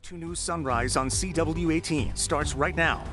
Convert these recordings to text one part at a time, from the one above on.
2 News Sunrise on CW18 starts right now.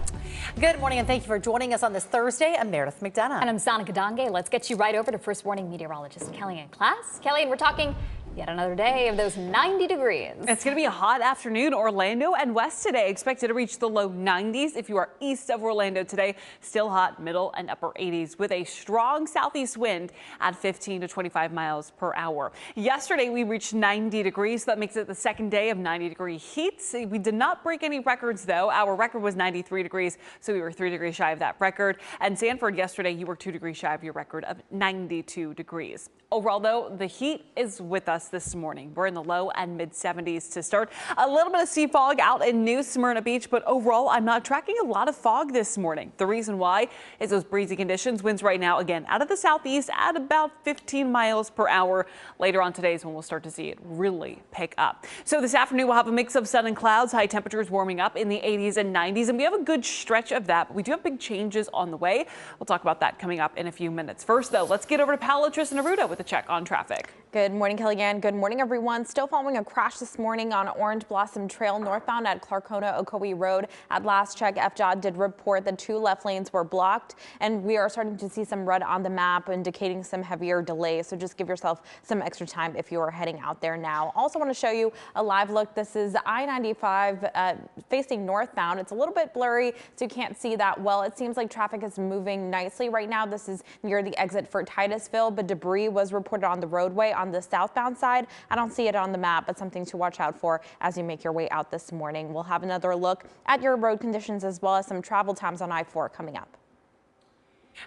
Good morning and thank you for joining us on this Thursday. I'm Meredith McDonough. And I'm Sonica Donge. Let's get you right over to First Warning meteorologist Kellianne Klass. Kellianne, we're talking yet another day of those 90 degrees. It's going to be a hot afternoon. Orlando and West today expected to reach the low 90s. If you are east of Orlando today, still hot, middle and upper 80s with a strong southeast wind at 15 to 25 miles per hour. Yesterday we reached 90 degrees. So that makes it the second day of 90-degree heat. We did not break any records though. Our record was 93 degrees, so we were 3 degrees shy of that record. And Sanford yesterday, you were 2 degrees shy of your record of 92 degrees. Overall though, the heat is with us this morning. We're in the low and mid 70s to start. A little bit of sea fog out in New Smyrna Beach, but overall I'm not tracking a lot of fog this morning. The reason why is those breezy conditions. Winds right now again out of the southeast at about 15 miles per hour. Later on today is when we'll start to see it really pick up. So this afternoon we'll have a mix of sun and clouds, high temperatures warming up in the 80s and 90s, and we have a good stretch of that, but we do have big changes on the way. We'll talk about that coming up in a few minutes. First though, let's get over to Paola, Tristan, and Arruda with a check on traffic. Good morning, Kellianne. Good morning, everyone. Still following a crash this morning on Orange Blossom Trail northbound at Clarkona-Ocoee Road. At last check, FDOT did report the 2 left lanes were blocked, and we are starting to see some red on the map indicating some heavier delays. So just give yourself some extra time if you are heading out there now. Also want to show you a live look. This is I-95 facing northbound. It's a little bit blurry, so you can't see that well. It seems like traffic is moving nicely right now. This is near the exit for Titusville, but debris was reported on the roadway on the southbound side. I don't see it on the map, but something to watch out for as you make your way out this morning. We'll have another look at your road conditions as well as some travel times on I-4 coming up.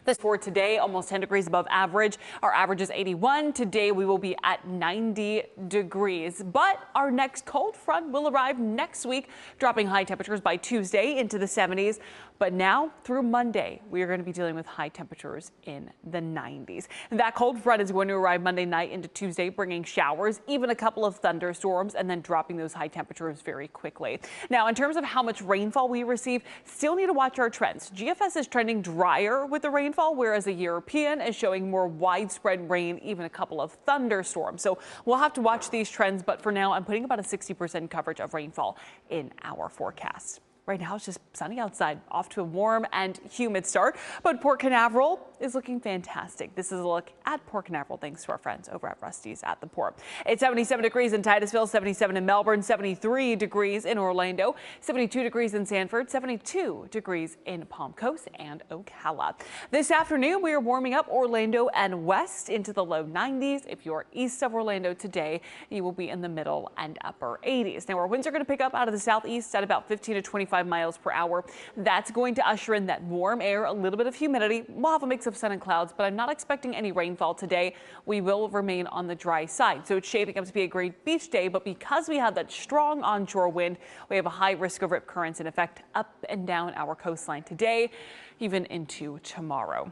This for today, almost 10 degrees above average. Our average is 81. Today we will be at 90 degrees, but our next cold front will arrive next week, dropping high temperatures by Tuesday into the 70s. But now through Monday, we are going to be dealing with high temperatures in the 90s. And that cold front is going to arrive Monday night into Tuesday, bringing showers, even a couple of thunderstorms, and then dropping those high temperatures very quickly. Now, in terms of how much rainfall we receive, still need to watch our trends. GFS is trending drier with the rainfall, whereas the European is showing more widespread rain, even a couple of thunderstorms. So we'll have to watch these trends, but for now, I'm putting about a 60% coverage of rainfall in our forecast. Right now, it's just sunny outside, off to a warm and humid start, but Port Canaveral is looking fantastic. This is a look at Port Canaveral thanks to our friends over at Rusty's at the Port. It's 77 degrees in Titusville, 77 in Melbourne, 73 degrees in Orlando, 72 degrees in Sanford, 72 degrees in Palm Coast and Ocala. This afternoon, we are warming up Orlando and West into the low 90s. If you're east of Orlando today, you will be in the middle and upper 80s. Now, our winds are going to pick up out of the southeast at about 15 to 25 miles per hour. That's going to usher in that warm air, a little bit of humidity. We'll have a mix of sun and clouds, but I'm not expecting any rainfall today. We will remain on the dry side. So it's shaping up to be a great beach day, but because we have that strong onshore wind, we have a high risk of rip currents in effect up and down our coastline today, even into tomorrow.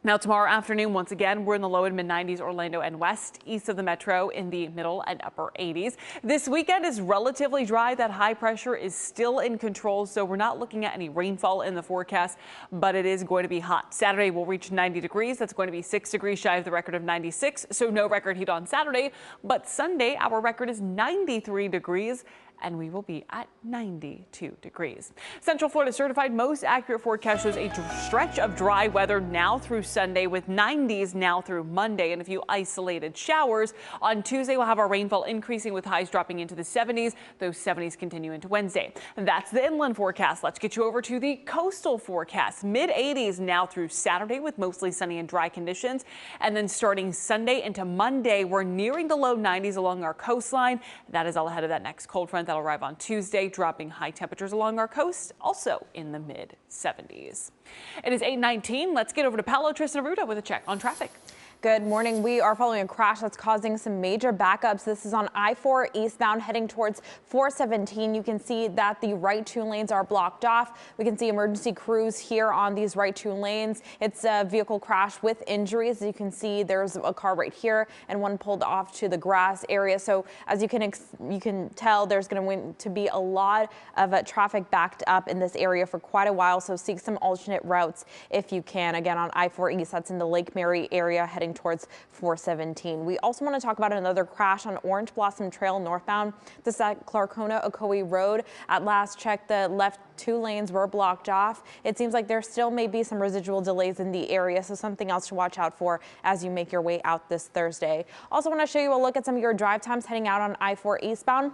Now tomorrow afternoon, once again, we're in the low and mid 90s, Orlando and West, east of the metro in the middle and upper 80s. This weekend is relatively dry. That high pressure is still in control, so we're not looking at any rainfall in the forecast, but it is going to be hot. Saturday will reach 90 degrees. That's going to be 6 degrees shy of the record of 96, so no record heat on Saturday. But Sunday, our record is 93 degrees. And we will be at 92 degrees. Central Florida certified most accurate forecast shows a stretch of dry weather now through Sunday with 90s now through Monday and a few isolated showers. On Tuesday, we'll have our rainfall increasing with highs dropping into the 70s. Those 70s continue into Wednesday. And that's the inland forecast. Let's get you over to the coastal forecast. Mid 80s now through Saturday with mostly sunny and dry conditions. And then starting Sunday into Monday, we're nearing the low 90s along our coastline. That is all ahead of that next cold front that'll arrive on Tuesday, dropping high temperatures along our coast, also in the mid 70s. It is 8:19. Let's get over to Paola, Tristan, and Arruda with a check on traffic. Good morning. We are following a crash that's causing some major backups. This is on I-4 eastbound heading towards 417. You can see that the right 2 lanes are blocked off. We can see emergency crews here on these right 2 lanes. It's a vehicle crash with injuries. As you can see, there's a car right here and one pulled off to the grass area. So as you can tell, there's going to be a lot of traffic backed up in this area for quite a while. So seek some alternate routes if you can. Again, on I-4 East, that's in the Lake Mary area heading heading towards 417. We also want to talk about another crash on Orange Blossom Trail northbound. This is at Clarkona-Ocoee Road. At last check, the left 2 lanes were blocked off. It seems like there still may be some residual delays in the area, so something else to watch out for as you make your way out this Thursday. Also want to show you a look at some of your drive times heading out on I-4 eastbound.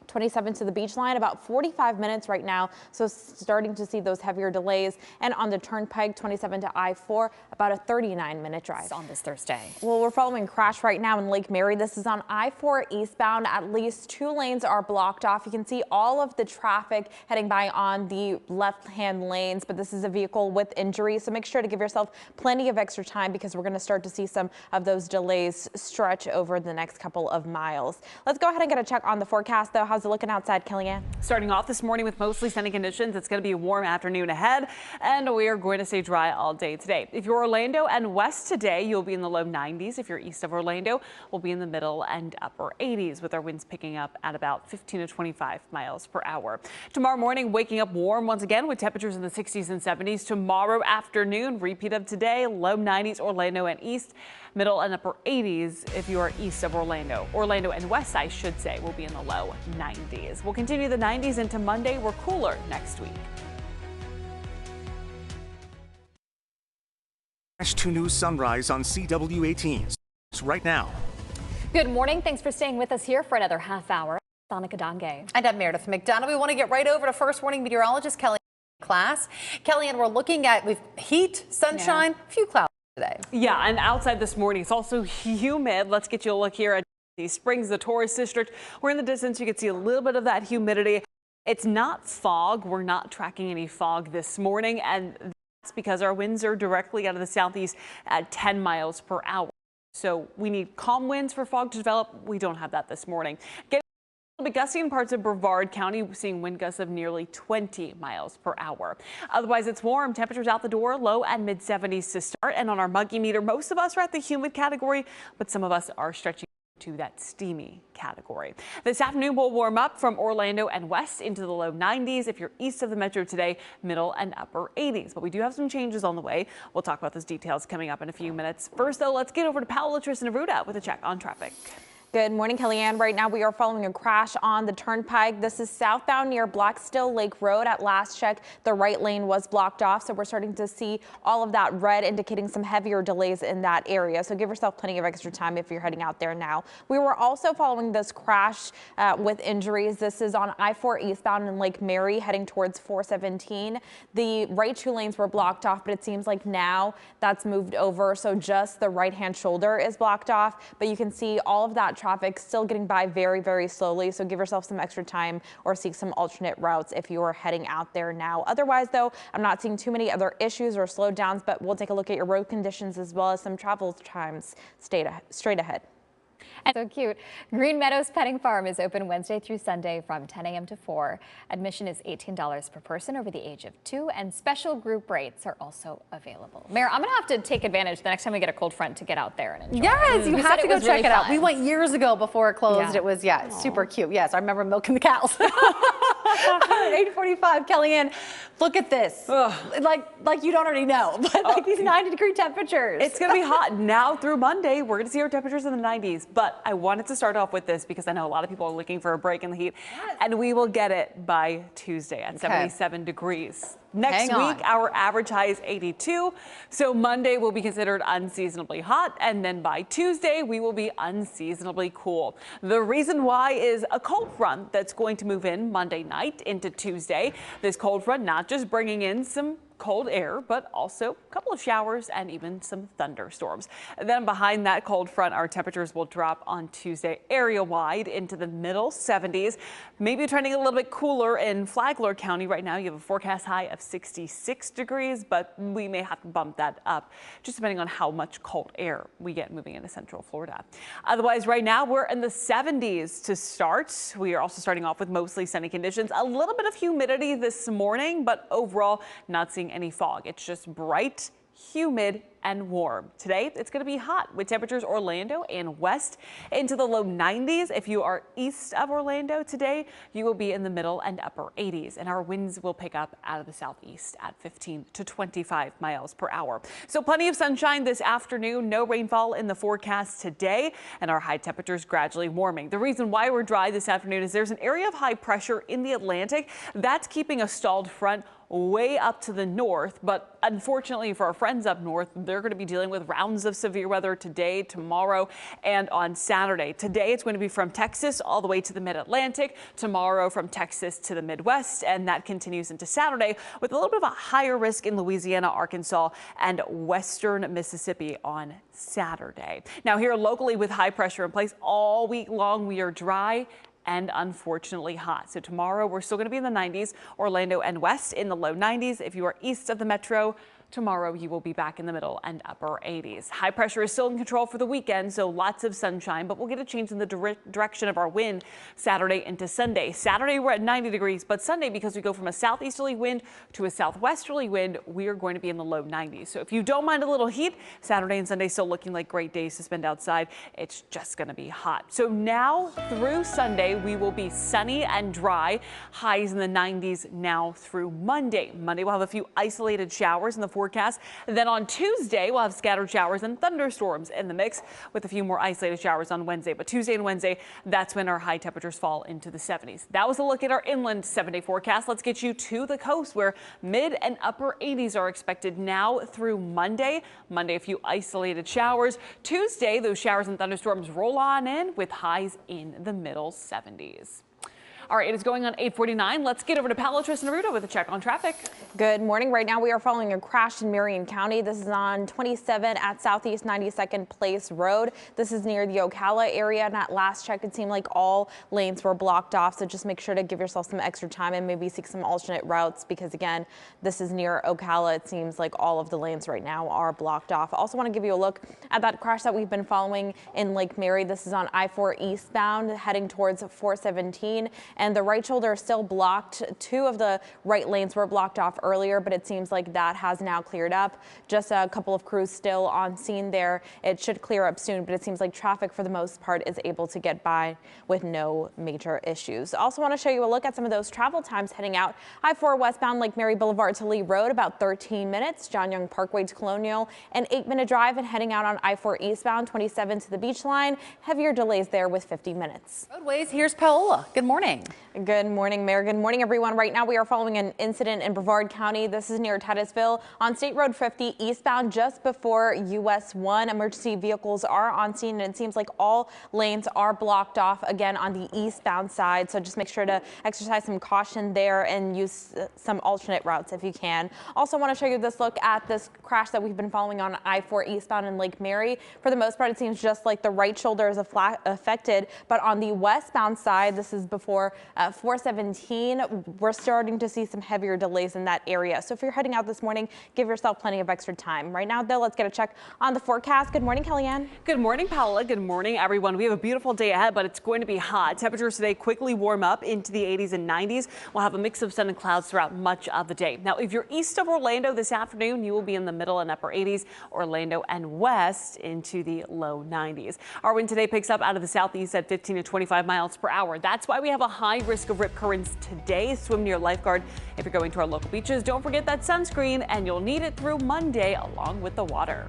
27 to the beach line, about 45 minutes right now, so starting to see those heavier delays. And on the turnpike, 27 to I-4, about a 39-minute drive. On this Thursday. Well, we're following a crash right now in Lake Mary. This is on I-4 eastbound. At least 2 lanes are blocked off. You can see all of the traffic heading by on the left-hand lanes, but this is a vehicle with injury, so make sure to give yourself plenty of extra time because we're going to start to see some of those delays stretch over the next couple of miles. Let's go ahead and get a check on the forecast, though. How's it looking outside, Kellianne? Starting off this morning with mostly sunny conditions. It's going to be a warm afternoon ahead, and we are going to stay dry all day today. If you're Orlando and west today, you'll be in the low 90s. If you're east of Orlando, we'll be in the middle and upper 80s with our winds picking up at about 15 to 25 miles per hour. Tomorrow morning, waking up warm once again with temperatures in the 60s and 70s. Tomorrow afternoon, repeat of today, low 90s Orlando and east, middle and upper 80s if you are east of Orlando. Orlando and west, I should say, will be in the low 90s. We'll continue the 90s into Monday. We're cooler next week. WESH 2 News Sunrise on CW18. It's right now. Good morning. Thanks for staying with us here for another half hour. Sonica Donge. And I'm Meredith McDonough. We want to get right over to first warning meteorologist Kellianne Klass. Kellianne, we're looking at heat, sunshine, a few clouds today. Yeah, and outside this morning, it's also humid. Let's get you a look here at Springs, the tourist district. We're in the distance. You can see a little bit of that humidity. It's not fog. We're not tracking any fog this morning, and that's because our winds are directly out of the southeast at 10 miles per hour. So we need calm winds for fog to develop. We don't have that this morning. We'll be gusty in parts of Brevard County, seeing wind gusts of nearly 20 miles per hour. Otherwise, it's warm. Temperatures out the door, low and mid 70s to start. And on our muggy meter, most of us are at the humid category, but some of us are stretching to that steamy category. This afternoon will warm up from Orlando and west into the low 90s. If you're east of the metro today, middle and upper 80s. But we do have some changes on the way. We'll talk about those details coming up in a few minutes. First, though, let's get over to Paola, Tristan, and Arruda with a check on traffic. Good morning, Kellianne. Right now we are following a crash on the turnpike. This is southbound near Blackstill Lake Road. At last check, the right lane was blocked off, so we're starting to see all of that red indicating some heavier delays in that area. So give yourself plenty of extra time if you're heading out there now. We were also following this crash with injuries. This is on I-4 eastbound in Lake Mary heading towards 417. The right 2 lanes were blocked off, but it seems like now that's moved over. So just the right-hand shoulder is blocked off, but you can see all of that traffic still getting by very, very slowly. So give yourself some extra time or seek some alternate routes if you are heading out there now. Otherwise, though, I'm not seeing too many other issues or slowdowns, but we'll take a look at your road conditions as well as some travel times straight ahead. And so cute. Green Meadows Petting Farm is open Wednesday through Sunday from 10 a.m. to 4. Admission is $18 per person over the age of 2, and special group rates are also available. Mayor, I'm going to have to take advantage the next time we get a cold front to get out there and enjoy Yes, it. you have to go check it out. Fun. We went years ago before it closed. Yeah. It was, super cute. Yes, I remember milking the cows. 8:45, Kellianne, look at this. Like you don't already know, but like these 90-degree temperatures. It's going to be hot now through Monday. We're going to see our temperatures in the 90s, but I wanted to start off with this because I know a lot of people are looking for a break in the heat, and we will get it by Tuesday at 77 degrees. Next week, our average high is 82, so Monday will be considered unseasonably hot, and then by Tuesday, we will be unseasonably cool. The reason why is a cold front that's going to move in Monday night into Tuesday. This cold front not just bringing in some cold air, but also a couple of showers and even some thunderstorms. Then behind that cold front, our temperatures will drop on Tuesday area-wide into the middle 70s. Maybe trending a little bit cooler in Flagler County right now. You have a forecast high of 66 degrees, but we may have to bump that up just depending on how much cold air we get moving into central Florida. Otherwise, right now we're in the 70s to start. We are also starting off with mostly sunny conditions. A little bit of humidity this morning, but overall not seeing any fog. It's just bright, humid, and warm. Today, it's going to be hot with temperatures Orlando and west into the low 90s. If you are east of Orlando today, you will be in the middle and upper 80s, and our winds will pick up out of the southeast at 15 to 25 miles per hour. So plenty of sunshine this afternoon, no rainfall in the forecast today, and our high temperatures gradually warming. The reason why we're dry this afternoon is there's an area of high pressure in the Atlantic that's keeping a stalled front way up to the north, but unfortunately for our friends up north, they're going to be dealing with rounds of severe weather today, tomorrow, and on Saturday. Today it's going to be from Texas all the way to the mid-Atlantic, tomorrow from Texas to the Midwest, and that continues into Saturday with a little bit of a higher risk in Louisiana, Arkansas, and western Mississippi on Saturday. Now here locally with high pressure in place all week long, we are dry and unfortunately hot. So tomorrow we're still going to be in the 90s, Orlando and west in the low 90s. If you are east of the metro, tomorrow you will be back in the middle and upper 80s. High pressure is still in control for the weekend, so lots of sunshine, but we'll get a change in the direction of our wind Saturday into Sunday. Saturday we're at 90 degrees, but Sunday, because we go from a southeasterly wind to a southwesterly wind, we are going to be in the low 90s. So if you don't mind a little heat, Saturday and Sunday still looking like great days to spend outside. It's just going to be hot. So now through Sunday, we will be sunny and dry, highs in the 90s now through Monday. Monday we'll have a few isolated showers in the forecast. Then on Tuesday, we'll have scattered showers and thunderstorms in the mix with a few more isolated showers on Wednesday. But Tuesday and Wednesday, that's when our high temperatures fall into the 70s. That was a look at our inland 7-day forecast. Let's get you to the coast where mid and upper 80s are expected now through Monday. Monday, a few isolated showers. Tuesday, those showers and thunderstorms roll on in with highs in the middle 70s. All right, it is going on 8:49. Let's get over to Paola, Tristan, and Arruda with a check on traffic. Good morning. Right now we are following a crash in Marion County. This is on 27 at Southeast 92nd Place Road. This is near the Ocala area, and at last check it seemed like all lanes were blocked off, so just make sure to give yourself some extra time and maybe seek some alternate routes, because again, this is near Ocala. It seems like all of the lanes right now are blocked off. Also want to give you a look at that crash that we've been following in Lake Mary. This is on I-4 eastbound heading towards 417. And the right shoulder is still blocked. Two of the right lanes were blocked off earlier, but it seems like that has now cleared up. Just a couple of crews still on scene there. It should clear up soon, but it seems like traffic for the most part is able to get by with no major issues. Also want to show you a look at some of those travel times heading out. I-4 westbound Lake Mary Boulevard to Lee Road, about 13 minutes. John Young Parkway to Colonial, an 8-minute drive, and heading out on I-4 eastbound 27 to the beach line. Heavier delays there with 50 minutes. Roadways, here's Paola. Good morning. Good morning, Mayor. Good morning, everyone. Right now we are following an incident in Brevard County. This is near Titusville on State Road 50 eastbound just before US 1. Emergency vehicles are on scene, and it seems like all lanes are blocked off again on the eastbound side. So just make sure to exercise some caution there and use some alternate routes if you can. Also want to show you this look at this crash that we've been following on I-4 eastbound in Lake Mary. For the most part, it seems just like the right shoulder is affected, but on the westbound side, this is before 417, we're starting to see some heavier delays in that area. So if you're heading out this morning, give yourself plenty of extra time. Right now, though, let's get a check on the forecast. Good morning, Kellianne. Good morning, Paola. Good morning, everyone. We have a beautiful day ahead, but it's going to be hot. Temperatures today quickly warm up into the 80s and 90s. We'll have a mix of sun and clouds throughout much of the day. Now, if you're east of Orlando this afternoon, you will be in the middle and upper 80s. Orlando and west into the low 90s. Our wind today picks up out of the southeast at 15 to 25 miles per hour. That's why we have a high risk of rip currents today. Swim near lifeguard if you're going to our local beaches. Don't forget that sunscreen, and you'll need it through Monday along with the water.